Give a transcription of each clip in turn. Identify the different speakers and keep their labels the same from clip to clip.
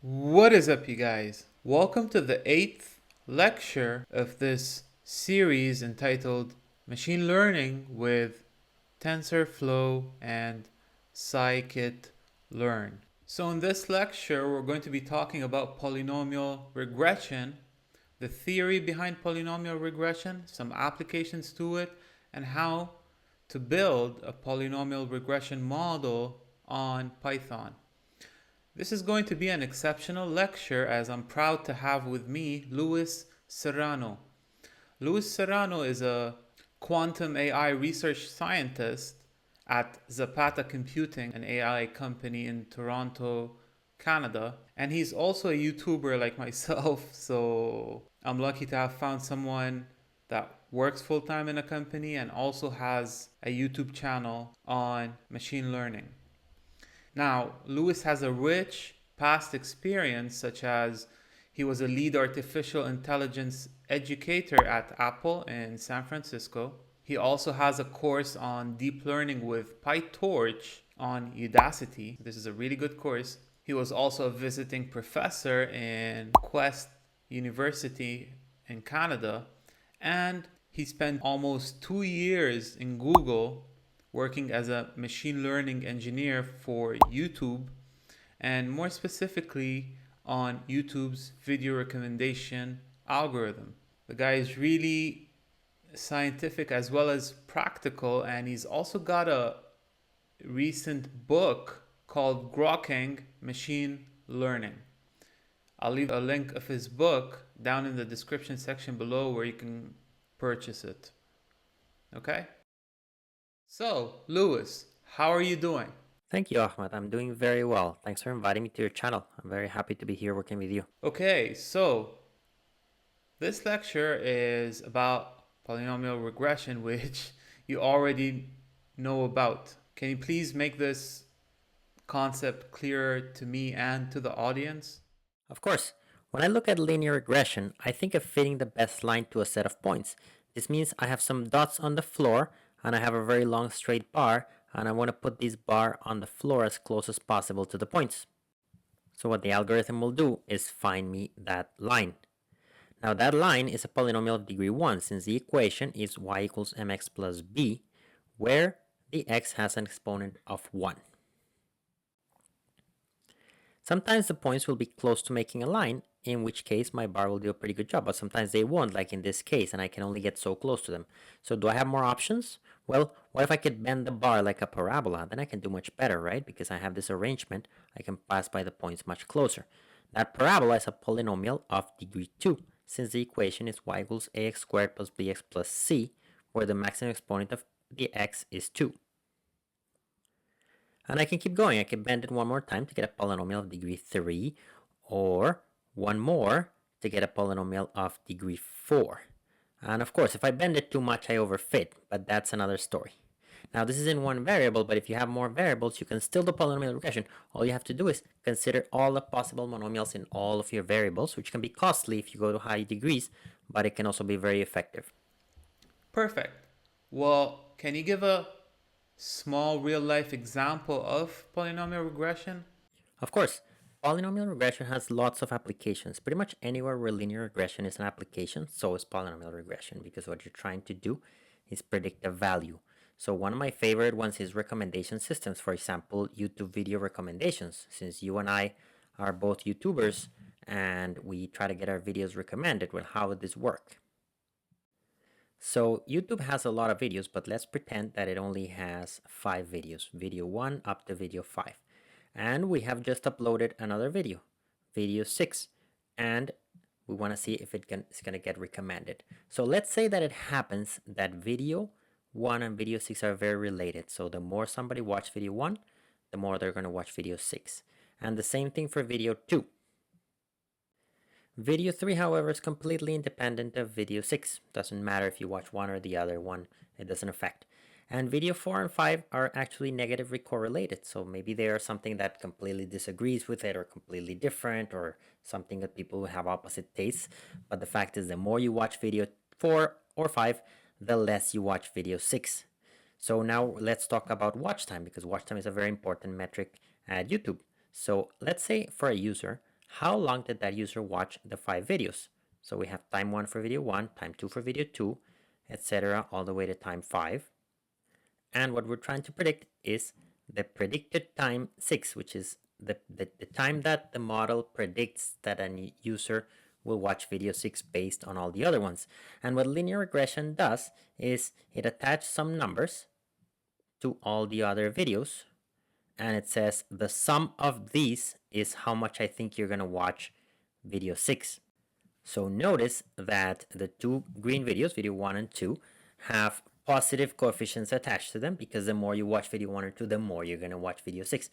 Speaker 1: What is up, you guys? Welcome to the 8th lecture of this series entitled Machine Learning with TensorFlow and scikit-learn. So in this lecture, we're going to be talking about polynomial regression, the theory behind polynomial regression, some applications to it, and how to build a polynomial regression model on Python. This is going to be an exceptional lecture as I'm proud to have with me Luis Serrano. Luis Serrano is a quantum AI research scientist at Zapata Computing, an AI company in Toronto, Canada. And he's also a YouTuber like myself, so I'm lucky to have found someone that works full-time in a company and also has a YouTube channel on machine learning. Now, Lewis has a rich past experience, such as he was a lead artificial intelligence educator at Apple in San Francisco. He also has a course on deep learning with PyTorch on Udacity. This is a really good course. He was also a visiting professor in Quest University in Canada, and he spent almost 2 years in Google working as a machine learning engineer for YouTube, and more specifically on YouTube's video recommendation algorithm. The guy is really scientific as well as practical, and he's also got a recent book called Grokking Machine Learning. I'll leave a link of his book down in the description section below where you can purchase it. Okay? So, Lewis, how are you doing?
Speaker 2: Thank you, Ahmad. I'm doing very well. Thanks for inviting me to your channel. I'm very happy to be here working with you.
Speaker 1: Okay, so this lecture is about polynomial regression, which you already know about. Can you please make this concept clearer to me and to the audience?
Speaker 2: Of course, when I look at linear regression, I think of fitting the best line to a set of points. This means I have some dots on the floor and I have a very long straight bar, and I want to put this bar on the floor as close as possible to the points. So what the algorithm will do is find me that line. Now that line is a polynomial of degree 1 since the equation is y equals mx plus b, where the x has an exponent of 1. Sometimes the points will be close to making a line, in which case my bar will do a pretty good job, but sometimes they won't, like in this case, and I can only get so close to them. So do I have more options? Well, what if I could bend the bar like a parabola? Then I can do much better, right? Because I have this arrangement, I can pass by the points much closer. That parabola is a polynomial of degree 2, since the equation is y equals ax squared plus bx plus c, where the maximum exponent of the x is 2. And I can keep going. I can bend it one more time to get a polynomial of degree 3, or one more to get a polynomial of degree 4. And of course, if I bend it too much, I overfit, but that's another story. Now, this is in one variable, but if you have more variables, you can still do polynomial regression. All you have to do is consider all the possible monomials in all of your variables, which can be costly if you go to high degrees, but it can also be very effective.
Speaker 1: Perfect. Well, can you give a small real life example of polynomial regression?
Speaker 2: Of course, polynomial regression has lots of applications. Pretty much anywhere where linear regression is an application, so is polynomial regression, because what you're trying to do is predict a value. So one of my favorite ones is recommendation systems, for example, YouTube video recommendations. Since you and I are both YouTubers and we try to get our videos recommended, well, how would this work? So YouTube has a lot of videos, but let's pretend that it only has 5 videos, video 1 up to video 5. And we have just uploaded another video, video 6, and we want to see if it's going to get recommended. So let's say that it happens that video 1 and video 6 are very related. So the more somebody watch video 1, the more they're going to watch video 6. And the same thing for video 2. Video 3, however, is completely independent of video 6. Doesn't matter if you watch one or the other one, it doesn't affect. And video 4 and 5 are actually negatively correlated, so maybe they are something that completely disagrees with it, or completely different, or something that people have opposite tastes. But the fact is, the more you watch video 4 or 5, the less you watch video 6. So now let's talk about watch time, because watch time is a very important metric at YouTube. So let's say for a user, how long did that user watch the 5 videos? So we have time 1 for video 1, time 2 for video 2, etc. all the way to time 5. And what we're trying to predict is the predicted time 6, which is the time that the model predicts that a user will watch video 6 based on all the other ones. And what linear regression does is it attaches some numbers to all the other videos, and it says the sum of these is how much I think you're going to watch video 6. So notice that the two green videos, video 1 and 2, have positive coefficients attached to them, because the more you watch video 1 or 2, the more you're going to watch video 6.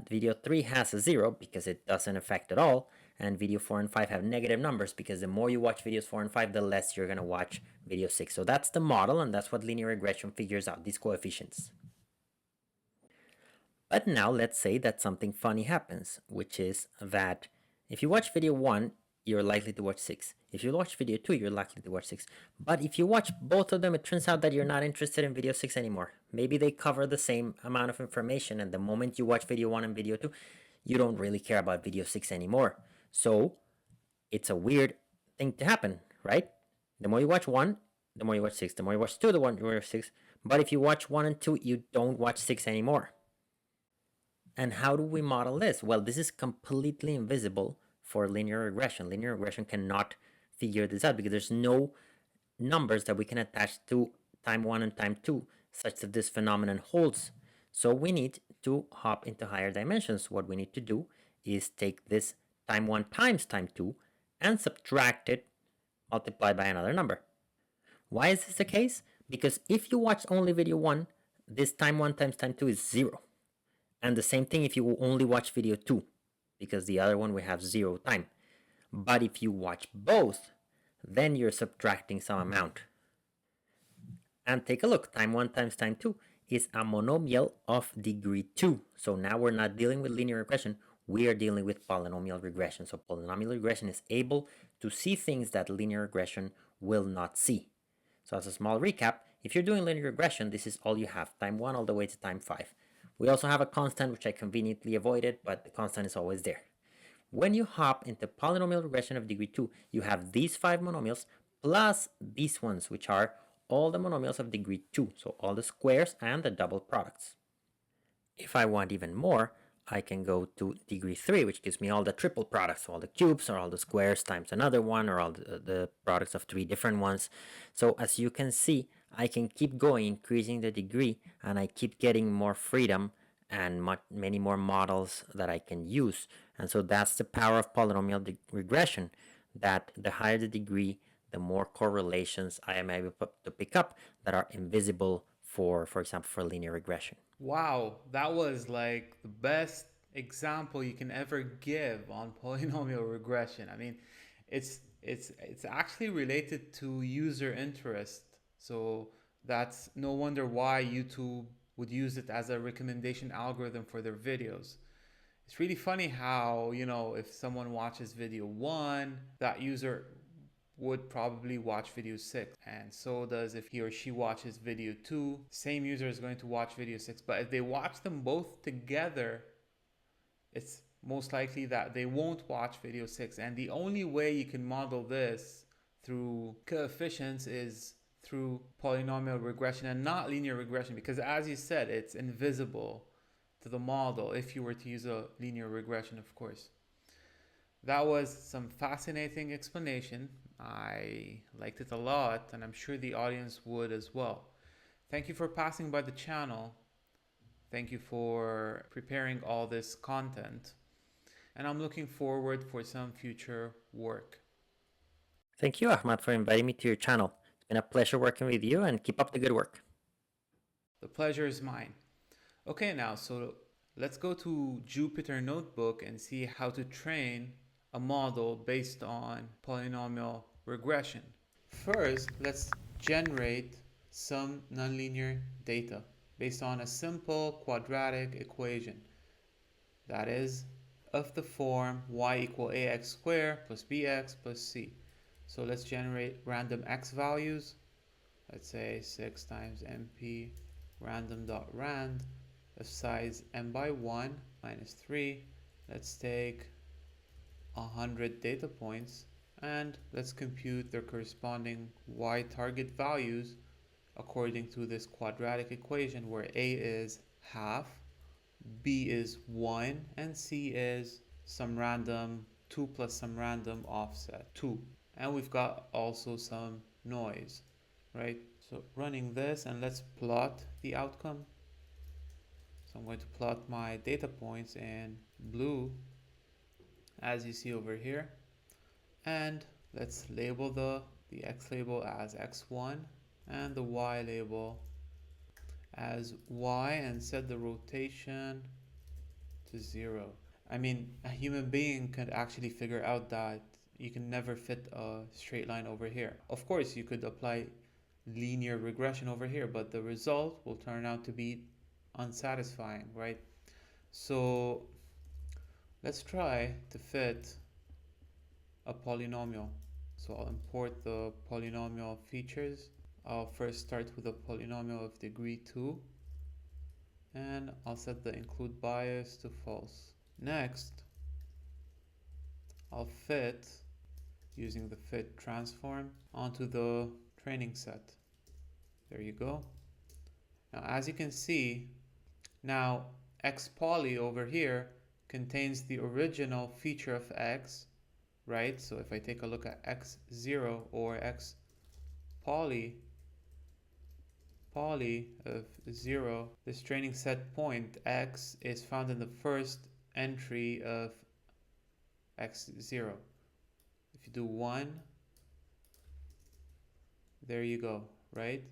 Speaker 2: Video 3 has a 0 because it doesn't affect at all, and video 4 and 5 have negative numbers because the more you watch videos 4 and 5, the less you're going to watch video 6. So that's the model, and that's what linear regression figures out, these coefficients. But now let's say that something funny happens, which is that if you watch video 1, you're likely to watch 6. If you watch video 2, you're likely to watch 6. But if you watch both of them, it turns out that you're not interested in video 6 anymore. Maybe they cover the same amount of information, and the moment you watch video 1 and video 2, you don't really care about video 6 anymore. So it's a weird thing to happen, right? The more you watch 1, the more you watch 6. The more you watch 2, the more you watch 6. But if you watch 1 and 2, you don't watch 6 anymore. And how do we model this? Well, this is completely invisible for linear regression. Linear regression cannot figure this out because there's no numbers that we can attach to time 1 and time 2 such that this phenomenon holds. So we need to hop into higher dimensions. What we need to do is take this time 1 times time 2 and subtract it multiplied by another number. Why is this the case? Because if you watch only video 1, this time 1 times time 2 is 0. And the same thing if you only watch video 2, because the other one will have 0 time. But if you watch both, then you're subtracting some amount. And take a look, time 1 times time 2 is a monomial of degree 2. So now we're not dealing with linear regression, we are dealing with polynomial regression. So polynomial regression is able to see things that linear regression will not see. So as a small recap, if you're doing linear regression, this is all you have, time 1 all the way to time 5. We also have a constant, which I conveniently avoided, but the constant is always there. When you hop into polynomial regression of degree 2, you have these 5 monomials plus these ones, which are all the monomials of degree 2, so all the squares and the double products. If I want even more, I can go to degree 3, which gives me all the triple products, so all the cubes or all the squares times another one, or all the products of 3 different ones. So as you can see, I can keep going, increasing the degree, and I keep getting more freedom and many more models that I can use. And so that's the power of polynomial regression, that the higher the degree, the more correlations I am able to pick up that are invisible for example, for linear regression.
Speaker 1: Wow, that was like the best example you can ever give on polynomial regression. I mean, it's actually related to user interest. So that's no wonder why YouTube would use it as a recommendation algorithm for their videos. It's really funny how, if someone watches video 1, that user would probably watch video 6, and so does if he or she watches video 2. Same user is going to watch video 6, but if they watch them both together, it's most likely that they won't watch video 6. And the only way you can model this through coefficients is through polynomial regression and not linear regression, because as you said, it's invisible to the model if you were to use a linear regression, of course. That was some fascinating explanation. I liked it a lot, and I'm sure the audience would as well. Thank you for passing by the channel. Thank you for preparing all this content. And I'm looking forward for some future work.
Speaker 2: Thank you, Ahmad, for inviting me to your channel. It's been a pleasure working with you, and keep up the good work.
Speaker 1: The pleasure is mine. Okay, now, so let's go to Jupyter Notebook and see how to train a model based on polynomial regression. First, let's generate some nonlinear data based on a simple quadratic equation that is of the form y equal ax squared plus bx plus c. So let's generate random x values. Let's say 6 times mp random.rand of size m by 1 minus 3. Let's take 100 data points, and let's compute their corresponding y target values according to this quadratic equation where a is half, b is 1, and c is some random 2 plus some random offset 2. And we've got also some noise, right? So running this, and let's plot the outcome. So I'm going to plot my data points in blue, as you see over here. And let's label the x label as x1 and the y label as y, and set the rotation to 0. I mean, a human being could actually figure out that you can never fit a straight line over here. Of course, you could apply linear regression over here, but the result will turn out to be unsatisfying, right? So let's try to fit a polynomial. So I'll import the polynomial features. I'll first start with a polynomial of degree 2, and I'll set the include bias to false. Next, I'll fit, using the fit transform, onto the training set. There you go. Now as you can see, now x poly over here contains the original feature of x, right? So if I take a look at x0 or x poly of 0, this training set point x is found in the first entry of x0. If you do 1, there you go, right?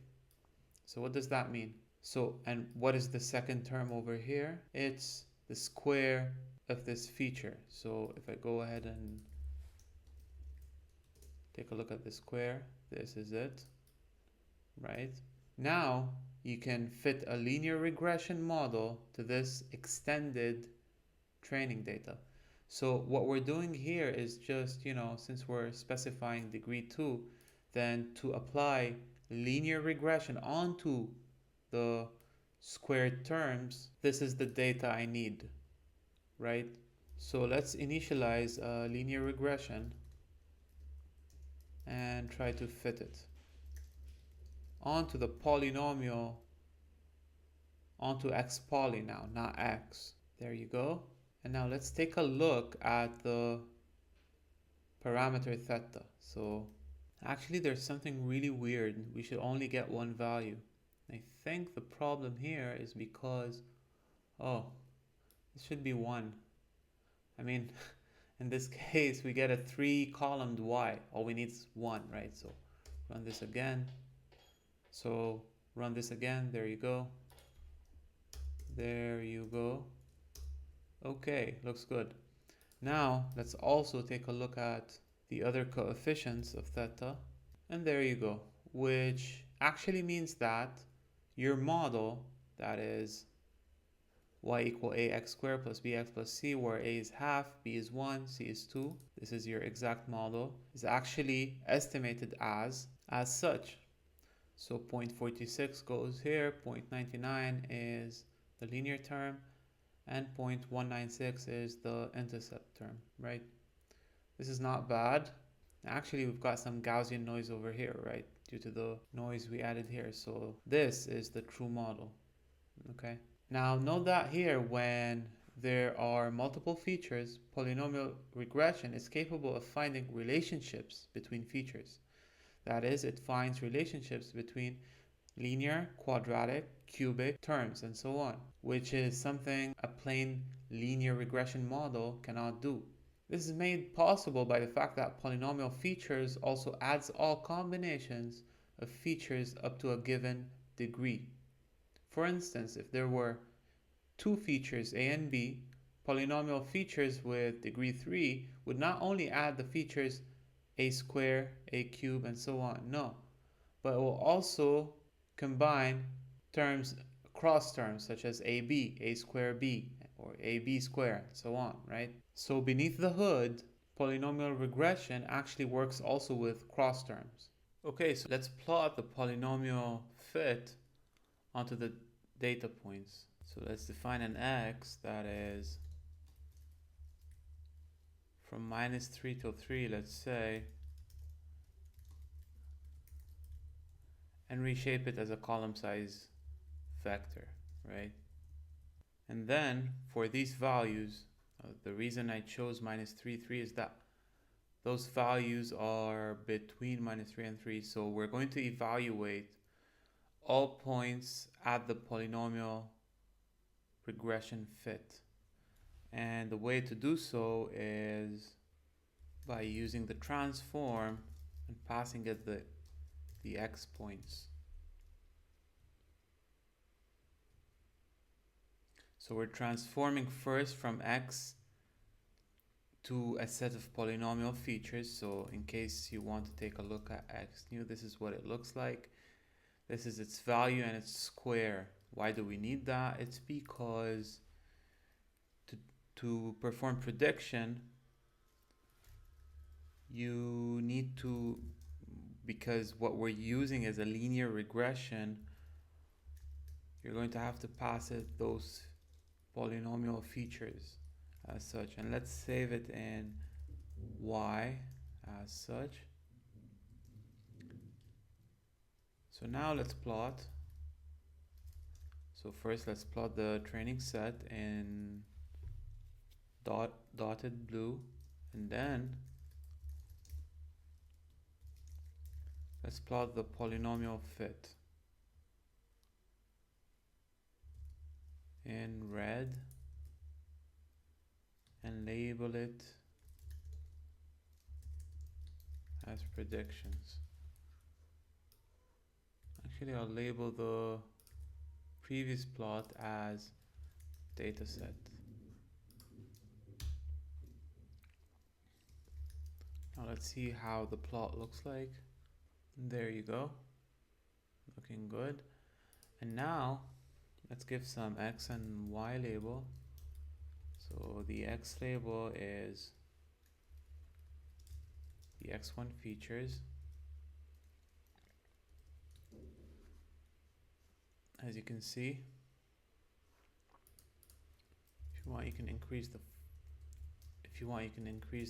Speaker 1: So what does that mean? So, and what is the second term over here? It's the square of this feature. So if I go ahead and take a look at the square, this is it, right? Now you can fit a linear regression model to this extended training data. So what we're doing here is just, since we're specifying degree 2, then to apply linear regression onto the squared terms, this is the data I need, right? So let's initialize a linear regression and try to fit it onto the polynomial, onto x poly now, not x. There you go. And now let's take a look at the parameter theta. So actually there's something really weird. We should only get one value. I think the problem here is because, this should be 1. I mean, in this case, we get a 3-columned y. All we need is 1, right? So run this again. So run this again. There you go. There you go. Okay, looks good. Now let's also take a look at the other coefficients of theta. And there you go, which actually means that your model, that is y equal ax squared plus bx plus c, where a is half, b is 1, c is 2, this is your exact model, is actually estimated as such. So 0.46 goes here, 0.99 is the linear term, and 0.196 is the intercept term, right? This is not bad. Actually, we've got some Gaussian noise over here, right? Due to the noise we added here. So this is the true model, okay? Now note that here, when there are multiple features, polynomial regression is capable of finding relationships between features. That is, it finds relationships between linear, quadratic, cubic terms, and so on, which is something a plain linear regression model cannot do. This is made possible by the fact that polynomial features also adds all combinations of features up to a given degree. For instance, if there were 2 features a and b, polynomial features with degree 3 would not only add the features a square, a cube, and so on, no, but it will also combine terms, cross terms, such as ab, a square b, or ab square, and so on, right? So beneath the hood, polynomial regression actually works also with cross terms. Okay, so let's plot the polynomial fit onto the data points. So let's define an x that is from -3 till 3, let's say, and reshape it as a column size vector, right? And then for these values, the reason I chose -3, 3 is that those values are between -3 and 3. So we're going to evaluate all points at the polynomial regression fit. And the way to do so is by using the transform and passing it the x points. So we're transforming first from x to a set of polynomial features. So in case you want to take a look at x new, this is what it looks like. This is its value and its square. Why do we need that? It's because to perform prediction, you need to, because what we're using is a linear regression, you're going to have to pass it those polynomial features as such. And let's save it in y as such. So now let's plot. So first let's plot the training set in dotted blue, and then let's plot the polynomial fit in red and label it as predictions. Actually, I'll label the previous plot as dataset. Now let's see how the plot looks like. There you go, looking good. And now let's give some x and y label. So the x label is the x1 features. As you can see, if you want you can increase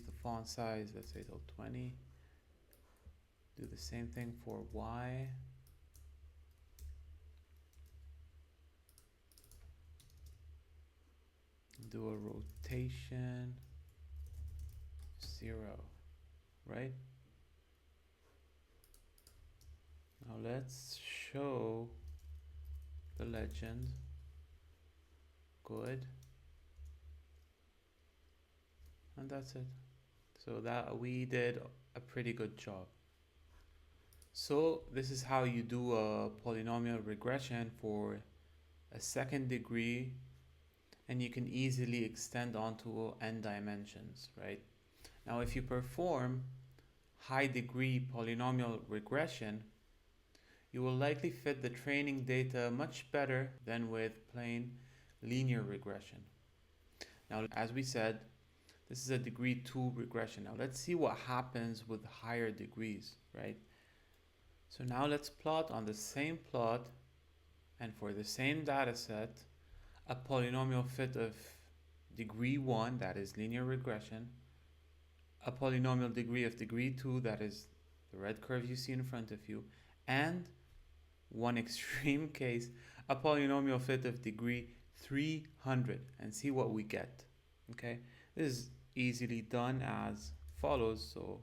Speaker 1: the font size, let's say till 20. Do the same thing for y. Do a rotation 0, right? Now let's show the legend. Good. And that's it. So that we did a pretty good job. So this is how you do a polynomial regression for a second degree, and you can easily extend onto n dimensions, right? Now if you perform high degree polynomial regression, you will likely fit the training data much better than with plain linear regression. Now, as we said, this is a degree 2 regression. Now let's see what happens with higher degrees, right? So now let's plot on the same plot and for the same data set a polynomial fit of degree 1, that is linear regression, a polynomial degree of degree 2, that is the red curve you see in front of you, and one extreme case, a polynomial fit of degree 300, and see what we get. Okay, this is easily done as follows. So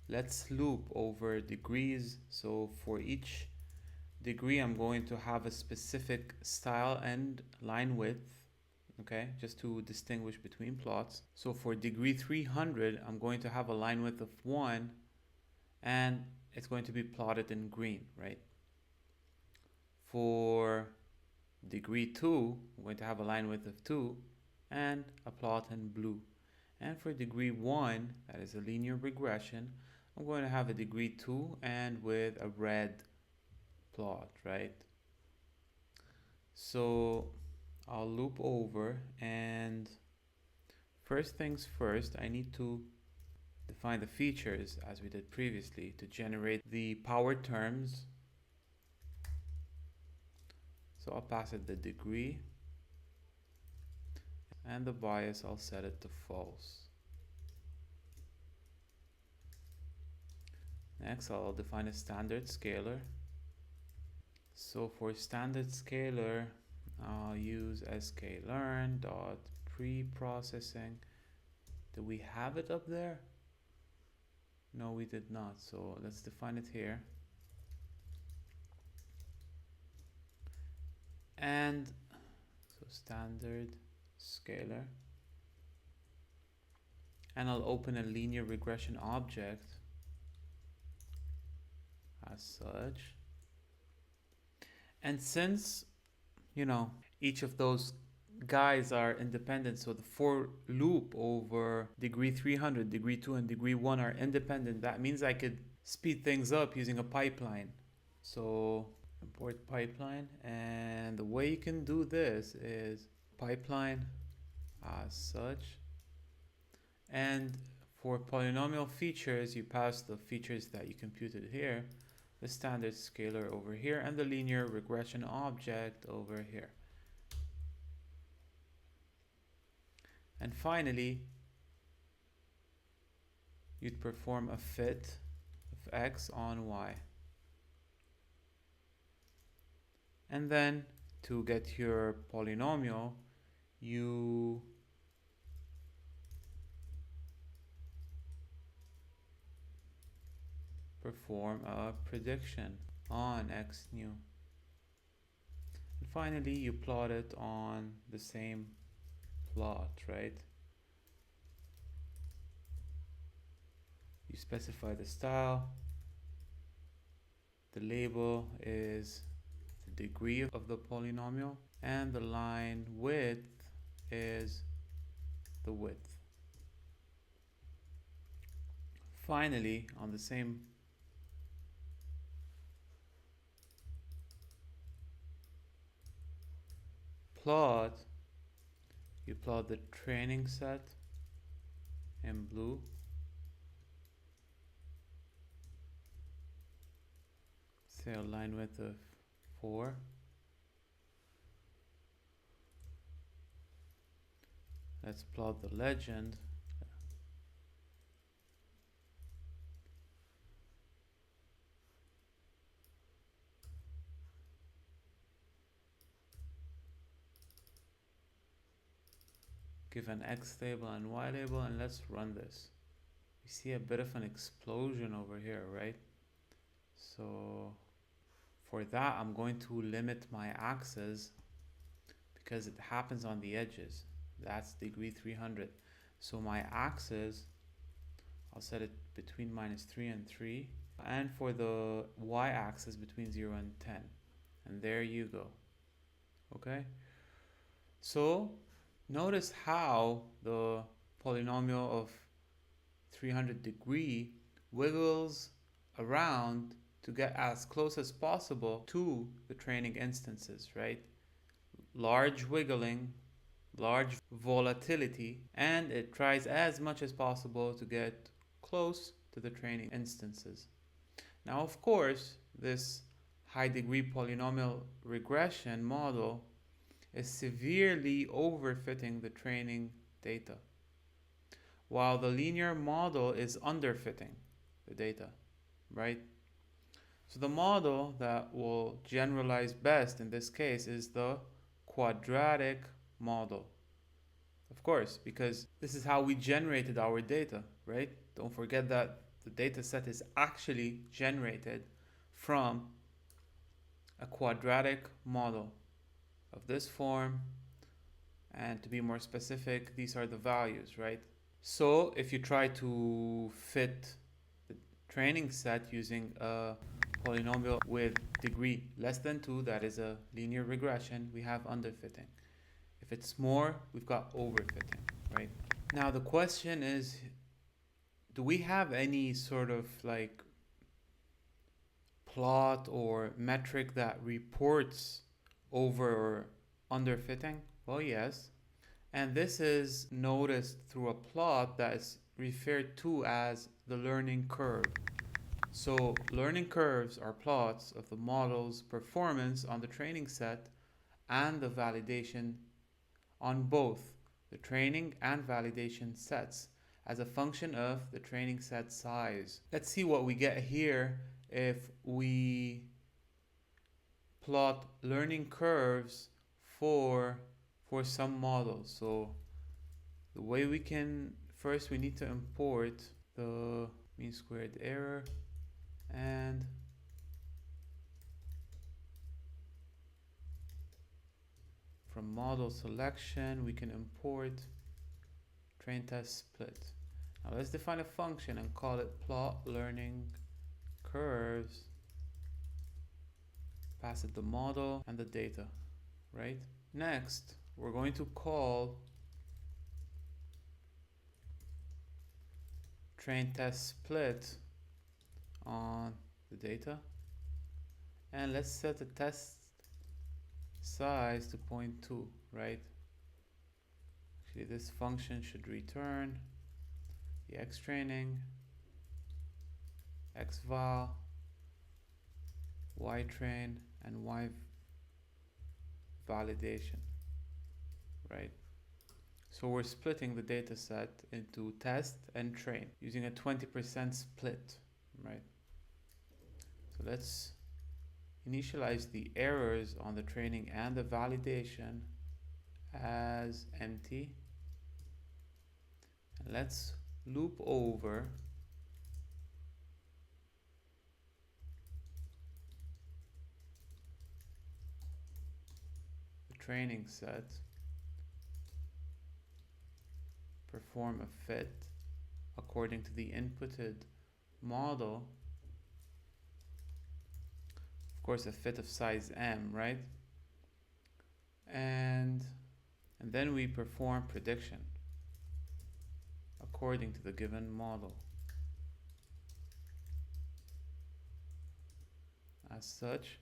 Speaker 1: let's loop over degrees. So for each degree, I'm going to have a specific style and line width, okay, just to distinguish between plots. So for degree 300, I'm going to have a line width of 1, and it's going to be plotted in green, right? For degree 2, I'm going to have a line width of 2 and a plot in blue. And for degree 1, that is a linear regression, I'm going to have a degree 2 and with a red plot, right? So I'll loop over, and first things first, I need to define the features as we did previously to generate the power terms. So I'll pass it the degree, and the bias I'll set it to false. Next, I'll define a standard scalar. So for standard scalar, I'll use sklearn dot pre-processing. Did we have it up there? No, we did not. So let's define it here. And so standard scalar. And I'll open a linear regression object as such. And since, each of those guys are independent, so the for loop over degree 300, degree 2, and degree 1 are independent, that means I could speed things up using a pipeline. So import pipeline, and the way you can do this is pipeline as such. And for polynomial features, you pass the features that you computed here, the standard scalar over here, and the linear regression object over here. And finally, you'd perform a fit of x on y. And then to get your polynomial, you perform a prediction on x new. And finally, you plot it on the same plot, right? You specify the style. The label is the degree of the polynomial, and the line width is the width. Finally, on the same plot, you plot the training set in blue, say a line width of 4. Let's plot the legend. Give an X label and Y label, and let's run this. You see a bit of an explosion over here, right? So for that, I'm going to limit my axes because it happens on the edges. That's degree 300. So my axis, I'll set it between -3 and 3. And for the y-axis, between 0 and 10. And there you go. Okay? So notice how the polynomial of 300 degree wiggles around to get as close as possible to the training instances, right? Large wiggling, large volatility, and it tries as much as possible to get close to the training instances. Now, of course, this high degree polynomial regression model is severely overfitting the training data, while the linear model is underfitting the data, right? So the model that will generalize best in this case is the quadratic model. Of course, because this is how we generated our data, right? Don't forget that the data set is actually generated from a quadratic model of this form, and to be more specific, these are the values, right? So if you try to fit the training set using a polynomial with degree less than 2, that is a linear regression, we have underfitting. If it's more, we've got overfitting, right? Now the question is, do we have any sort of like plot or metric that reports over or underfitting? Well, yes. And this is noticed through a plot that is referred to as the learning curve. So learning curves are plots of the model's performance on the training set and the validation on both the training and validation sets, as a function of the training set size. Let's see what we get here if we plot learning curves for some models. So the way we can, first we need to import the mean squared error, and from model selection we can import train test split. Now let's define a function and call it plot learning curves, pass it the model and the data, right? Next, we're going to call train test split on the data, and let's set the test size to 0.2, right? Actually, this function should return the x training, x val, y train, and y validation, right? So we're splitting the data set into test and train using a 20% split, right? So let's initialize the errors on the training and the validation as empty. And let's loop over the training set, perform a fit according to the inputted model, of course a fit of size m, right? And then we perform prediction according to the given model. As such,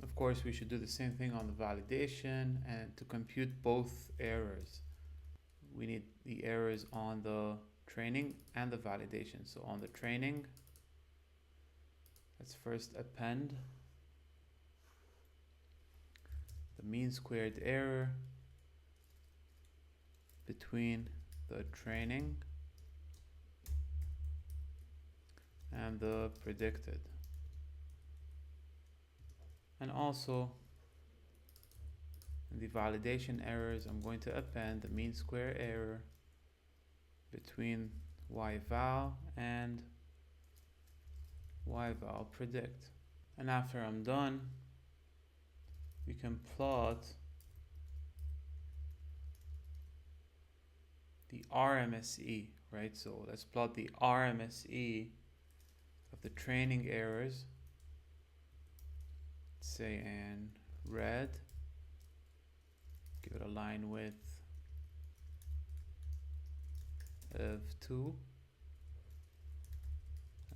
Speaker 1: of course we should do the same thing on the validation, and to compute both errors we need the errors on the training and the validation. So on the training, let's first append the mean squared error between the training and the predicted. And also in the validation errors, I'm going to append the mean square error between y val and y val predict. And after I'm done, we can plot the RMSE, right? So let's plot the RMSE of the training errors, say in red, give it a line width of 2,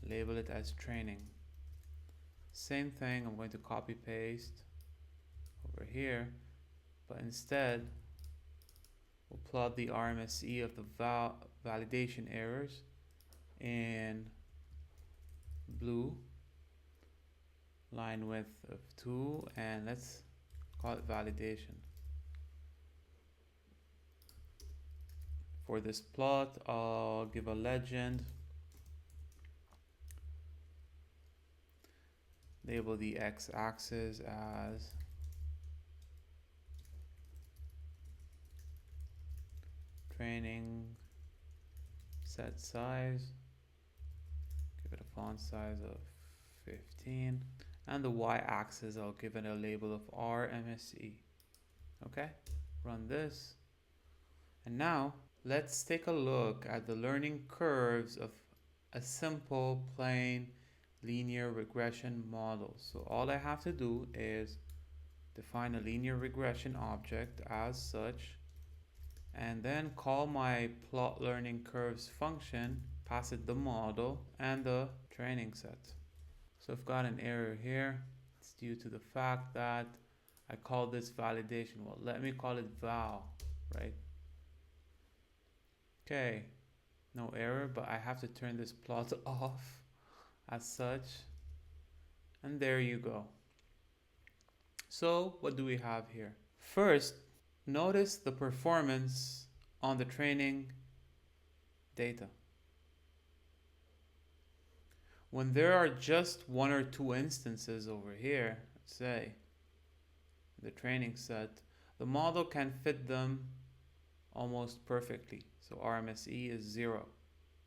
Speaker 1: label it as training. Same thing, I'm going to copy paste over here, but instead we'll plot the RMSE of the validation errors in blue, line width of 2, and let's call it validation. For this plot, I'll give a legend, label the x-axis as training set size, give it a font size of 15, and the y-axis I'll give it a label of RMSE. Okay, run this, and now let's take a look at the learning curves of a simple plain linear regression model. So all I have to do is define a linear regression object as such, and then call my plot learning curves function, pass it the model and the training set. So I've got an error here. It's due to the fact that I called this validation. Well, let me call it val, right? Okay, no error, but I have to turn this plot off as such. And there you go. So what do we have here? First, notice the performance on the training data. When there are just one or two instances over here, let's say, the training set, the model can fit them almost perfectly. So RMSE is 0,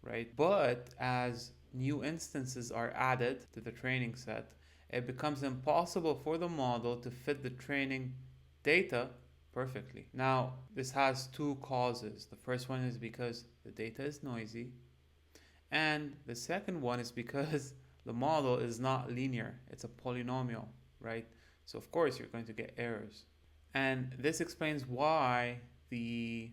Speaker 1: right? But as new instances are added to the training set, it becomes impossible for the model to fit the training data perfectly. Now, this has two causes. The first one is because the data is noisy, and the second one is because the model is not linear, it's a polynomial, right? So of course you're going to get errors. And this explains why the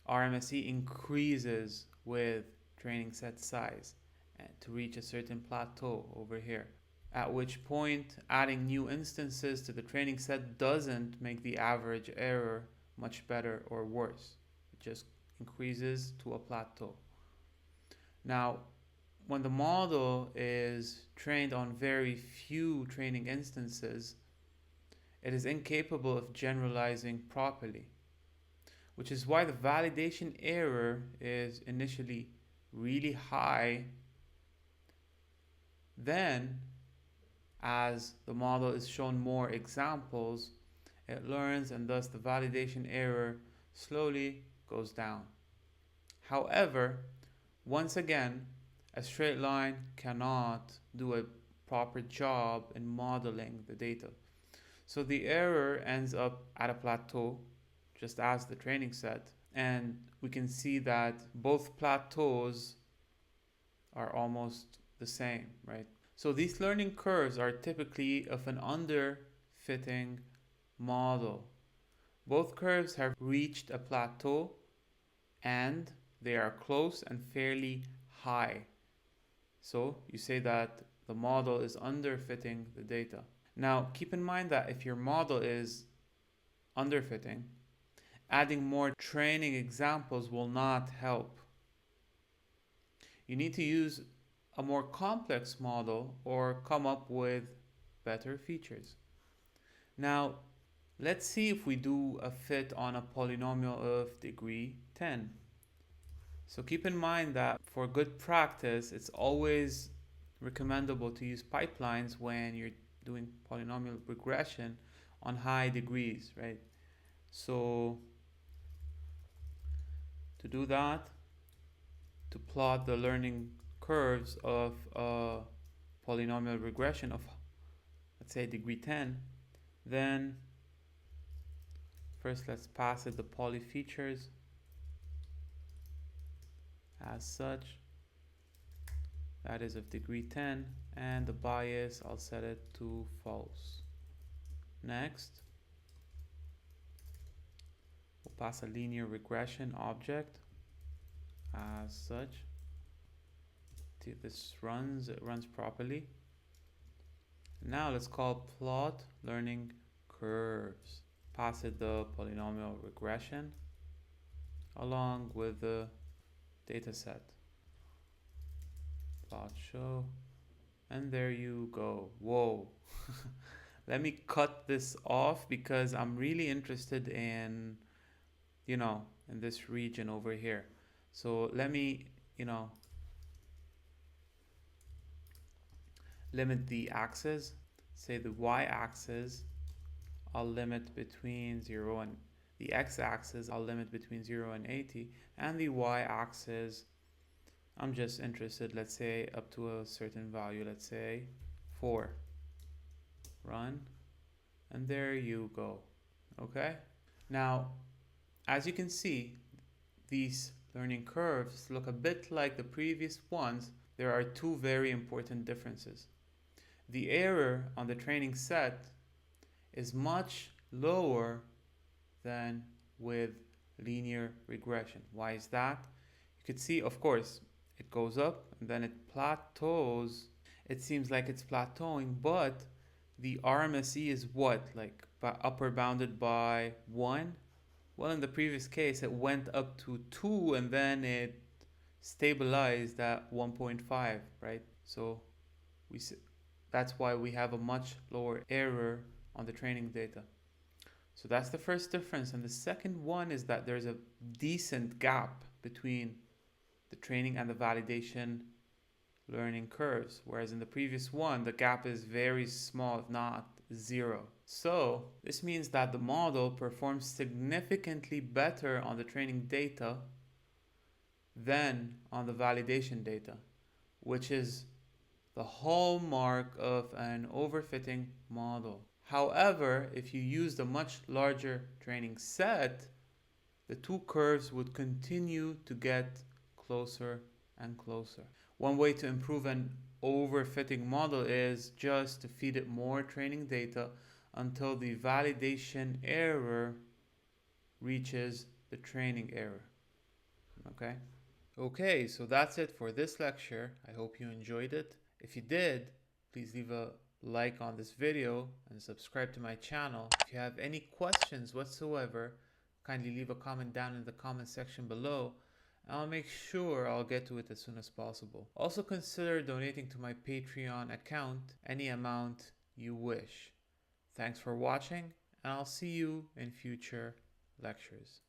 Speaker 1: RMSE increases with training set size to reach a certain plateau over here. At which point adding new instances to the training set doesn't make the average error much better or worse. It just increases to a plateau. Now, when the model is trained on very few training instances, it is incapable of generalizing properly, which is why the validation error is initially really high. Then, as the model is shown more examples, it learns, and thus the validation error slowly goes down. However, once again, a straight line cannot do a proper job in modeling the data. So the error ends up at a plateau, just as the training set. And we can see that both plateaus are almost the same, right? So these learning curves are typically of an underfitting model. Both curves have reached a plateau and they are close and fairly high. So you say that the model is underfitting the data. Now keep in mind that if your model is underfitting, adding more training examples will not help. You need to use a more complex model or come up with better features. Now, let's see if we do a fit on a polynomial of degree 10. So keep in mind that for good practice, it's always recommendable to use pipelines when you're doing polynomial regression on high degrees, right? So to do that, to plot the learning curves of a polynomial regression of, let's say, degree 10, then first let's pass it the poly features as such. That is of degree 10, and the bias, I'll set it to false. Next, we'll pass a linear regression object as such. If this runs, it runs properly. Now let's call plot learning curves. Pass it the polynomial regression along with the data set. Plot show, and there you go. Whoa. Let me cut this off because I'm really interested in, in this region over here. So let me, limit the axis. Say the y-axis I'll limit between 0 and the x-axis I'll limit between 0 and 80, and the y-axis I'm just interested, let's say, up to a certain value, let's say 4. Run, and there you go. Okay, now as you can see, these learning curves look a bit like the previous ones. There are two very important differences. The error on the training set is much lower than with linear regression. Why is that? You could see, of course, it goes up and then it plateaus. It seems like it's plateauing, but the RMSE is what? Like upper bounded by 1? Well, in the previous case, it went up to 2 and then it stabilized at 1.5, right? So that's why we have a much lower error on the training data. So that's the first difference. And the second one is that there's a decent gap between the training and the validation learning curves, whereas in the previous one, the gap is very small, if not zero. So this means that the model performs significantly better on the training data than on the validation data, which is the hallmark of an overfitting model. However, if you used a much larger training set, the two curves would continue to get closer and closer. One way to improve an overfitting model is just to feed it more training data until the validation error reaches the training error. Okay, so that's it for this lecture. I hope you enjoyed it. If you did, please leave a like on this video and subscribe to my channel. If you have any questions whatsoever, kindly leave a comment down in the comment section below, and I'll make sure I'll get to it as soon as possible. Also consider donating to my Patreon account any amount you wish. Thanks for watching, and I'll see you in future lectures.